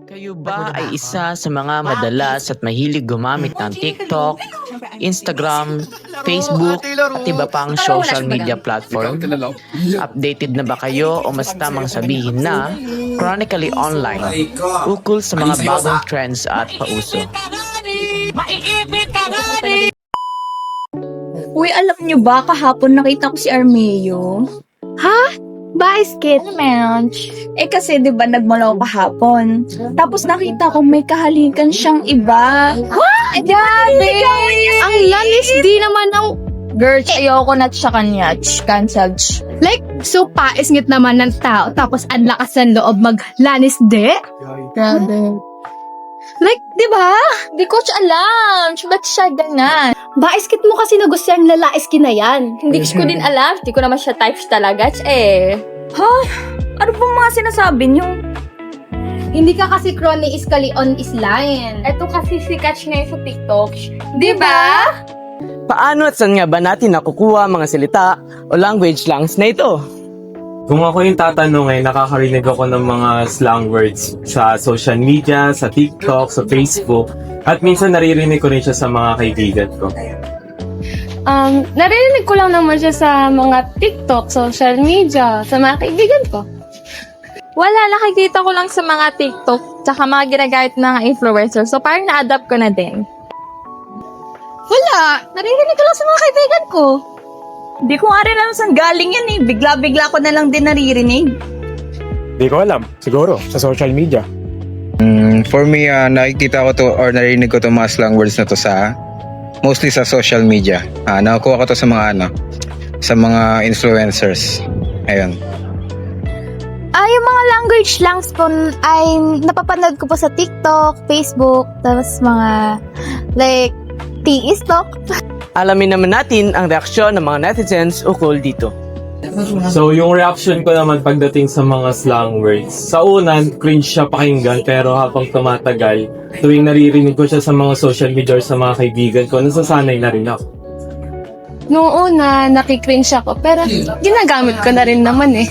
Kayo ba ay isa sa mga madalas at mahilig gumamit ng TikTok, Instagram, Facebook, at iba pang social media platform? Updated na ba kayo o mas tamang sabihin na chronically online ukol sa mga bagong trends at pauso? Uy, alam nyo ba, kahapon nakita ko si Armeo. Ha? Basket? Mensch. Kasi di ba nagmalaw kahapon. Tapos nakita ko may kahalikan siyang iba. What? Grabe! Ang lanis di naman ng... Girl, ayoko na siya kanya. Cancelled. Like, so paisngit naman ng tao, tapos ang lakas ng loob maglanis di? Grabe. Like, di ba? Di ko siya alam. Ba't siya ganyan? Baiskit mo kasi nagustuhan lalaiskin na yan. Hindi ko din alam. Hindi ko naman siya types talaga. Ha? Ano pong mga sinasabi niyo? Hindi ka kasi crony iskali on isline. Ito kasi si Catch ngayon sa TikTok. Di ba? Paano at saan nga ba natin nakukuha mga salita o language slangs na ito? Kung ako yung tatanungin, nakakarinig ako ng mga slang words sa social media, sa TikTok, sa Facebook, at minsan naririnig ko rin siya sa mga kaibigan ko. Narinig ko lang naman siya sa mga TikTok, social media, sa mga kaibigan ko. Wala, nakikita ko lang sa mga TikTok, tsaka mga ginagamit ng mga influencer. So, parang na-adapt ko na din. Wala. Naririnig ko lang sa mga kaibigan ko. Di ko nga rin alam saan galing yan eh. Bigla-bigla ko na lang din naririnig. Di ko alam. Siguro, sa social media. For me, nakikita ko to or narinig ko to mga slang words na to sa mostly sa social media. Nakukuha ko to sa mga sa mga influencers. Ayun. Yung mga language slangs po ay napapanood ko po sa TikTok, Facebook, tapos mga like TikTok. Alamin naman natin ang reaksyon ng mga netizens ukol dito. So, yung reaction ko naman pagdating sa mga slang words. Sa una, cringe siya pakinggan, pero habang tumatagal, tuwing naririnig ko siya sa mga social media or sa mga kaibigan ko, nasasanay na rin ako. Noong una, nakikringe ako, pero ginagamit ko na rin naman eh.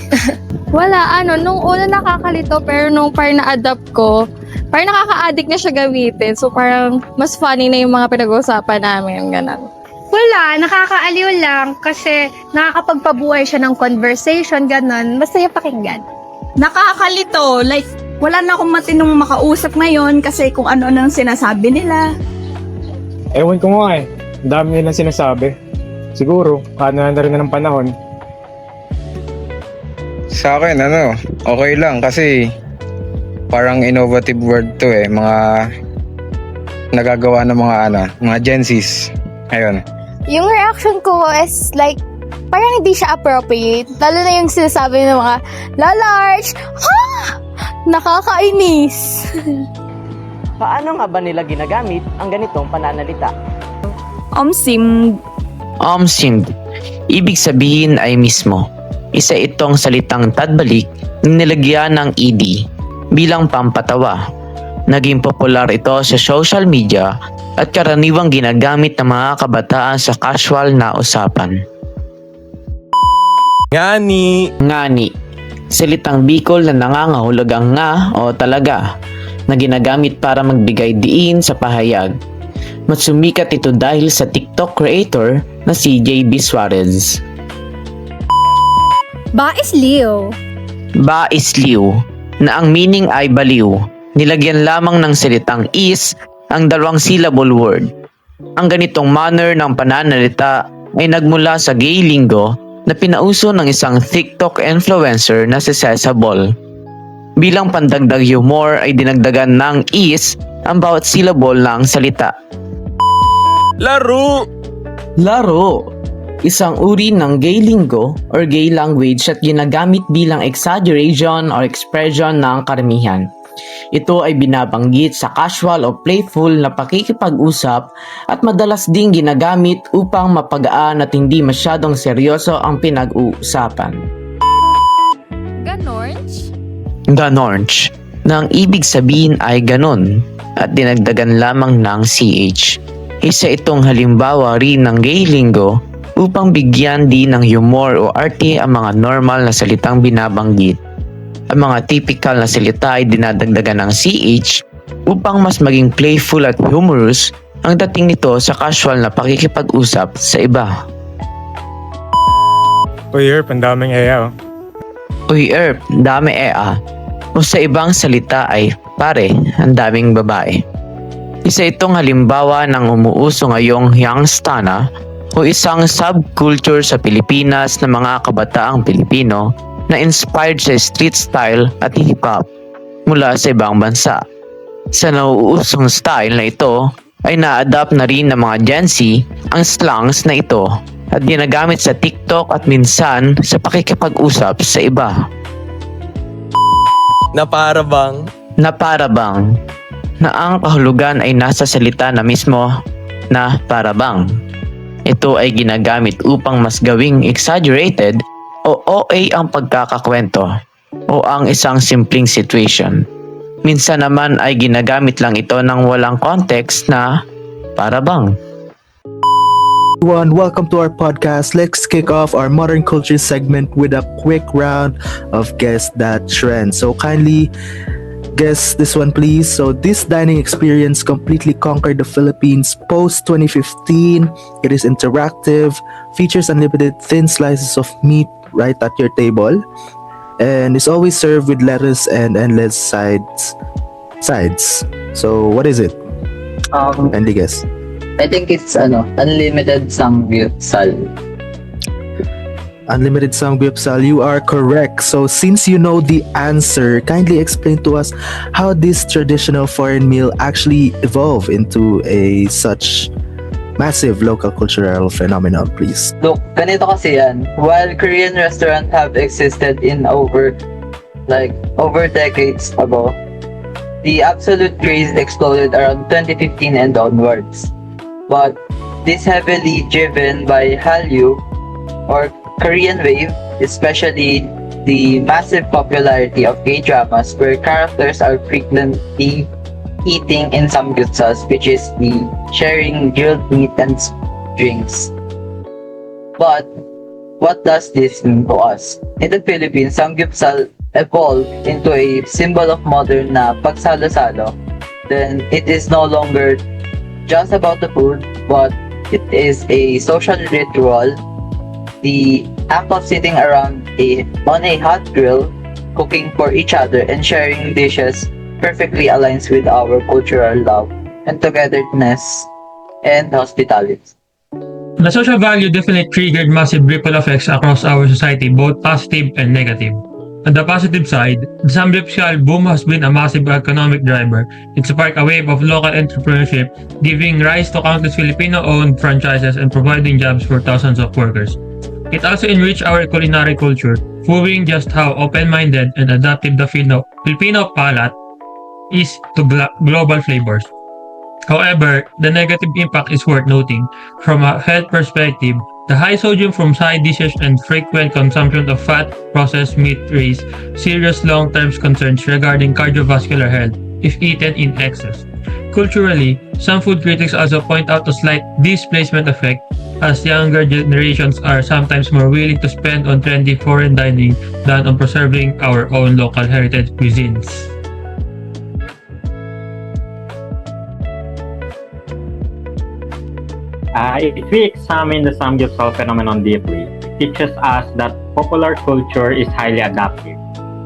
Wala, nung una nakakalito, pero nung parang na-adapt ko, parang nakaka-addict na siya gamitin. So, parang mas funny na yung mga pinag-uusapan namin, ganun. Wala, nakakaaliw lang kasi nakakapagpabuhay siya ng conversation, ganun. Masaya pakinggan. Nakakalito. Like, wala na akong matinong makausap ngayon kasi kung ano-ano ang sinasabi nila. Ewan ko nga eh. Ang dami nilang sinasabi. Siguro, na rin na ng panahon. Sa akin, okay lang kasi parang innovative word to eh. Mga nagagawa ng mga Gen Zs. Ayun. Yung reaction ko is like, parang hindi siya appropriate. Lalo na yung sinasabi ng mga, lalarge! Ha! Nakakainis! Paano nga ba nila ginagamit ang ganitong pananalita? Omsim. Omsim, ibig sabihin ay mismo. Isa itong salitang tadbalik na nilagyan ng ed bilang pampatawa. Naging popular ito sa social media at karaniwang ginagamit ng mga kabataan sa casual na usapan. Ngani, salitang Bicol na nangangahulugang nga o talaga na ginagamit para magbigay diin sa pahayag. Mas sumikat ito dahil sa TikTok creator na si JB Suarez. Baisliw. Baisliw, na ang meaning ay baliw. Nilagyan lamang ng salitang is ang dalawang syllable word. Ang ganitong manner ng pananalita ay nagmula sa gay lingo na pinauso ng isang TikTok influencer na si Sesabol. Bilang pandagdag humor ay dinagdagan ng is ang bawat syllable ng salita. Laro, isang uri ng gay lingo or gay language at ginagamit bilang exaggeration or expression ng karamihan. Ito ay binabanggit sa casual o playful na pakikipag-usap at madalas ding ginagamit upang mapagaan at hindi masyadong seryoso ang pinag-uusapan. Ganorch, na ang ibig sabihin ay ganon at dinagdagan lamang ng CH. Isa itong halimbawa rin ng gay lingo upang bigyan din ng humor o arte ang mga normal na salitang binabanggit. Ang mga typical na salita ay dinadagdagan ng CH upang mas maging playful at humorous ang dating nito sa casual na pakikipag-usap sa iba. Uy, Herb, ang daming eya, oh. Uy, Erp, dami o sa ibang salita ay, pare, ang daming babae. Isa itong halimbawa ng umuuso ngayong youngstana o isang subculture sa Pilipinas ng mga kabataang Pilipino na inspired sa street style at hip-hop mula sa ibang bansa. Sa nauusong style na ito ay na-adapt na rin ng mga Gen Z ang slangs na ito at ginagamit sa TikTok at minsan sa pakikipag-usap sa iba. Na para bang Na para bang na ang kahulugan ay nasa salita na mismo na para bang. Ito ay ginagamit upang mas gawing exaggerated o OA ang pagkakakwento o ang isang simpleng situation. Minsan naman ay ginagamit lang ito ng walang context na para bang. Everyone, welcome to our podcast. Let's kick off our modern culture segment with a quick round of Guess That Trend. So kindly guess this one, please. So this dining experience completely conquered the Philippines post 2015. It is interactive, features unlimited thin slices of meat right at your table, and is always served with lettuce and endless sides. So what is it? Kindly guess. I think it's unlimited samgyupsal. Unlimited Samgyeopsal, you are correct. So since you know the answer, kindly explain to us how this traditional foreign meal actually evolved into a such massive local cultural phenomenon, please. Look, ganito kasi yan. While Korean restaurants have existed in over decades ago, the absolute craze exploded around 2015 and onwards. But this heavily driven by Hallyu or Korean wave, especially the massive popularity of K-dramas where characters are frequently eating in samgyeopsals, which is the sharing grilled meat and drinks. But what does this mean to us? In the Philippines, samgyeopsal evolved into a symbol of modern na pagsalo-salo. Then it is no longer just about the food, but it is a social ritual. The act of sitting around on a hot grill, cooking for each other and sharing dishes perfectly aligns with our cultural love and togetherness and hospitality. The social value definitely triggered massive ripple effects across our society, both positive and negative. On the positive side, the samgyeopsal boom has been a massive economic driver. It sparked a wave of local entrepreneurship, giving rise to countless Filipino-owned franchises and providing jobs for thousands of workers. It also enriched our culinary culture, proving just how open-minded and adaptive the Filipino palate is to global flavors. However, the negative impact is worth noting. From a health perspective, the high sodium from side dishes and frequent consumption of fat processed meat raise serious long-term concerns regarding cardiovascular health if eaten in excess. Culturally, some food critics also point out a slight displacement effect, as younger generations are sometimes more willing to spend on trendy foreign dining than on preserving our own local heritage cuisines. If we examine the samgyeopsal phenomenon deeply, it teaches us that popular culture is highly adaptive.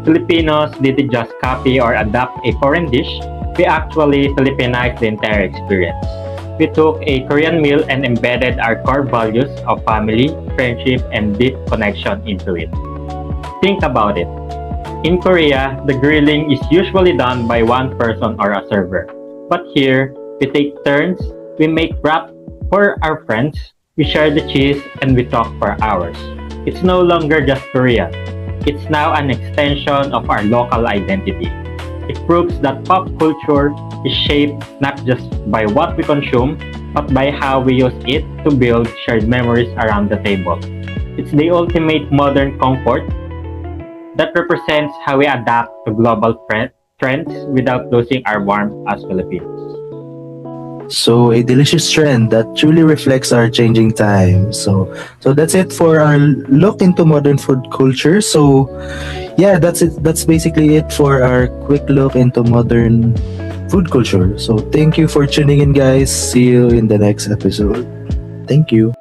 Filipinos didn't just copy or adapt a foreign dish, we actually Filipinized the entire experience. We took a Korean meal and embedded our core values of family, friendship, and deep connection into it. Think about it. In Korea, the grilling is usually done by one person or a server. But here, we take turns, we make wrap for our friends, we share the cheese, and we talk for hours. It's no longer just Korean. It's now an extension of our local identity. It proves that pop culture is shaped not just by what we consume, but by how we use it to build shared memories around the table. It's the ultimate modern comfort that represents how we adapt to global trends without losing our warmth as Filipinos. So a delicious trend that truly reflects our changing times. So that's it for our look into modern food culture. So yeah, that's it. That's basically it for our quick look into modern food culture. So thank you for tuning in, guys. See you in the next episode. Thank you.